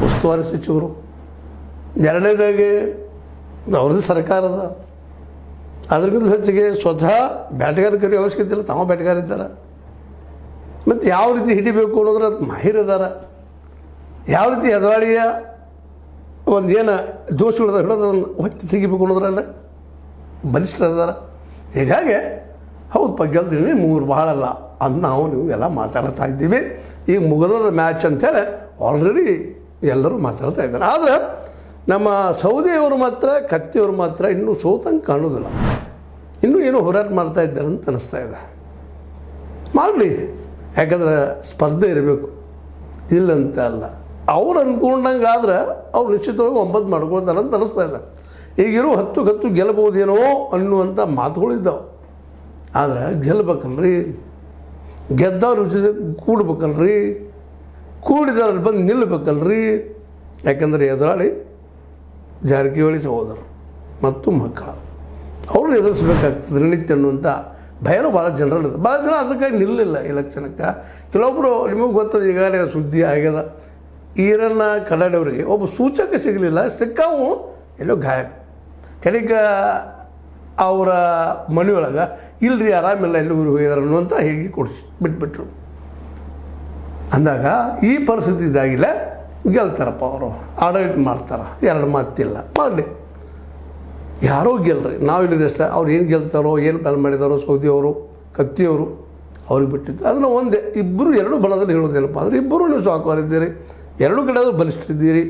ಉಸ್ತುವಾರಿ ಸಚಿವರು. ಎರಡನೇದಾಗಿ ಅವ್ರದ್ದು ಸರ್ಕಾರದ ಅದಕ್ಕಿಂತ ಹೆಚ್ಚಿಗೆ ಸ್ವತಃ ಬ್ಯಾಟಗಾರಿಕರಿಗೆ ಅವಶ್ಯಕತೆ ಇಲ್ಲ, ತಾವು ಬ್ಯಾಟಗಾರ ಇದ್ದಾರೆ. ಮತ್ತು ಯಾವ ರೀತಿ ಹಿಡಿಬೇಕು ಅನ್ನೋದ್ರ ಮಾಹಿರ್ ಇದ್ದಾರೆ. ಯಾವ ರೀತಿ ಎದುರಾಳಿಯ ಒಂದು ಏನು ದೋಷಗಳದ ಹಿಡೋದನ್ನು ಹೊತ್ತಿ ತೆಗಿಬೇಕು ಅನ್ನೋದ್ರಲ್ಲ ಬಲಿಷ್ಠರಿದ್ದಾರೆ. ಹೀಗಾಗಿ ಹೌದಪ್ಪ ಗೆಲ್ತೀನಿ 3 ಭಾಳಲ್ಲ ಅಂತ ನಾವು ನೀವು ಎಲ್ಲ ಮಾತಾಡ್ತಾ ಇದ್ದೀವಿ. ಈಗ ಮುಗಿದ ಮ್ಯಾಚ್ ಅಂಥೇಳಿ ಆಲ್ರೆಡಿ ಎಲ್ಲರೂ ಮಾತಾಡ್ತಾ ಇದ್ದಾರೆ. ಆದರೆ ನಮ್ಮ ಸೌದಿಯವರು ಮಾತ್ರ ಕತ್ತಿಯವರು ಮಾತ್ರ ಇನ್ನೂ ಸೋತಂಗೆ ಕಾಣೋದಿಲ್ಲ. ಇನ್ನೂ ಏನೋ ಹೋರಾಟ ಮಾಡ್ತಾ ಇದ್ದಾರೆ ಅಂತ ಅನ್ನಿಸ್ತಾ ಇದೆ. ಮಾಡಲಿ, ಯಾಕಂದ್ರೆ ಸ್ಪರ್ಧೆ ಇರಬೇಕು, ಇಲ್ಲಂತ ಅಲ್ಲ. ಅವ್ರು ಅಂದ್ಕೊಂಡಂಗೆ ಆದ್ರೆ ಅವ್ರು ನಿಶ್ಚಿತವಾಗಿ 9 ಮಾಡ್ಕೊಳ್ತಾರೆ ಅಂತ ಅನ್ನಿಸ್ತಾ ಇದೆ. ಈಗಿರೋ 10 ಗೆಲ್ಲಬಹುದೇನೋ ಅನ್ನುವಂಥ ಮಾತುಗಳಿದ್ದಾವೆ. ಆದರೆ ಗೆಲ್ಲಬೇಕಲ್ರಿ, ಗೆದ್ದವ್ರ ಜೊತೆ ಕೂಡ್ಬೇಕಲ್ರಿ, ಕೂಡಿದವ್ರಲ್ಲಿ ಬಂದು ನಿಲ್ಲಬೇಕಲ್ರಿ. ಯಾಕಂದರೆ ಎದುರಾಳಿ ಜಾರಕಿಹೊಳಿ ಸಹೋದರರು ಮತ್ತು ಮಕ್ಕಳು ಅವ್ರನ್ನ ಎದುರಿಸ್ಬೇಕಾಗ್ತದೆ ನಿತ್ಯ ಅನ್ನುವಂಥ ಭಯನೂ ಭಾಳ ಜನರಲ್ಲಿದೆ. ಭಾಳ ಜನ ಅದಕ್ಕಾಗಿ ನಿಲ್ಲಿಲ್ಲ ಎಲೆಕ್ಷನ್ಗೆ. ಕೆಲವೊಬ್ಬರು ನಿಮಗೆ ಗೊತ್ತದ ಈಗಾಗಲೇ ಸುದ್ದಿ ಆಗ್ಯದ, ಈರನ್ನ ಕಡಾಡವರಿಗೆ ಒಬ್ಬ ಸೂಚಕ ಸಿಗಲಿಲ್ಲ, ಸಿಕ್ಕಾವು ಎಲ್ಲೋ ಗಾಯ. ಕಡೆಗೆ ಅವರ ಮನೆಯೊಳಗೆ ಇಲ್ಲರಿ ಆರಾಮಿಲ್ಲ ಎಲ್ಲಿ ಊರಿಗೆ ಹೋಗಿದಾರೆ ಅನ್ನುವಂಥ ಹೇಳಿ ಬಿಟ್ಬಿಟ್ರು. ಅಂದಾಗ ಈ ಪರಿಸ್ಥಿತಿ ಇದಾಗಿಲ್ಲ, ಗೆಲ್ತಾರಪ್ಪ ಅವರು, ಆಡಳಿತ ಮಾಡ್ತಾರೆ, 2 ಮಾತಿಲ್ಲ, ಮಾಡಲಿ. ಯಾರೋ ಗೆಲ್ರಿ, ನಾವು ಇಲ್ಲಿದಷ್ಟೇ. ಅವ್ರು ಏನು ಗೆಲ್ತಾರೋ, ಏನು ಪ್ಲಾನ್ ಮಾಡಿದಾರೋ ಸೌದಿಯವರು ಕತ್ತಿಯವರು ಅವ್ರಿಗೆ ಬಿಟ್ಟಿದ್ದು. ಅದನ್ನು ಒಂದೇ ಇಬ್ಬರು 2 ಬಣದಲ್ಲಿ ಹೇಳೋದೇನಪ್ಪ ಅಂದರೆ ಇಬ್ಬರು ನೀವು ಸಾಕುವರಿದ್ದೀರಿ, 2 ಕಡೆ ಬಲಿಷ್ಠರಿದ್ದೀರಿ.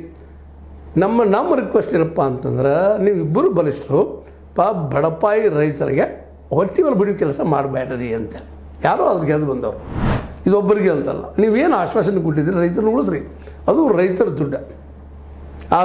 ನಮ್ಮ ರಿಕ್ವೆಸ್ಟ್ ಏನಪ್ಪ ಅಂತಂದ್ರೆ ನೀವು ಇಬ್ಬರು ಬಲಿಷ್ಠರು ಬಡಪಾಯಿ ರೈತರಿಗೆ ಹೊಟ್ಟಿನಲ್ಲಿ ಬಿಡೋ ಕೆಲಸ ಮಾಡಬೇಡ್ರಿ ಅಂತೇಳಿ. ಯಾರೋ ಅದ್ರ ಗೆದ್ದು ಬಂದವರು, ಇದೊಬ್ಬರಿಗೆ ಅಂತಲ್ಲ. ನೀವೇನು ಆಶ್ವಾಸನೆ ಕೊಟ್ಟಿದ್ದೀರಿ ರೈತರನ್ನ ಉಳಿಸ್ರಿ, ಅದು ರೈತರ ದುಡ್ಡು. ಆ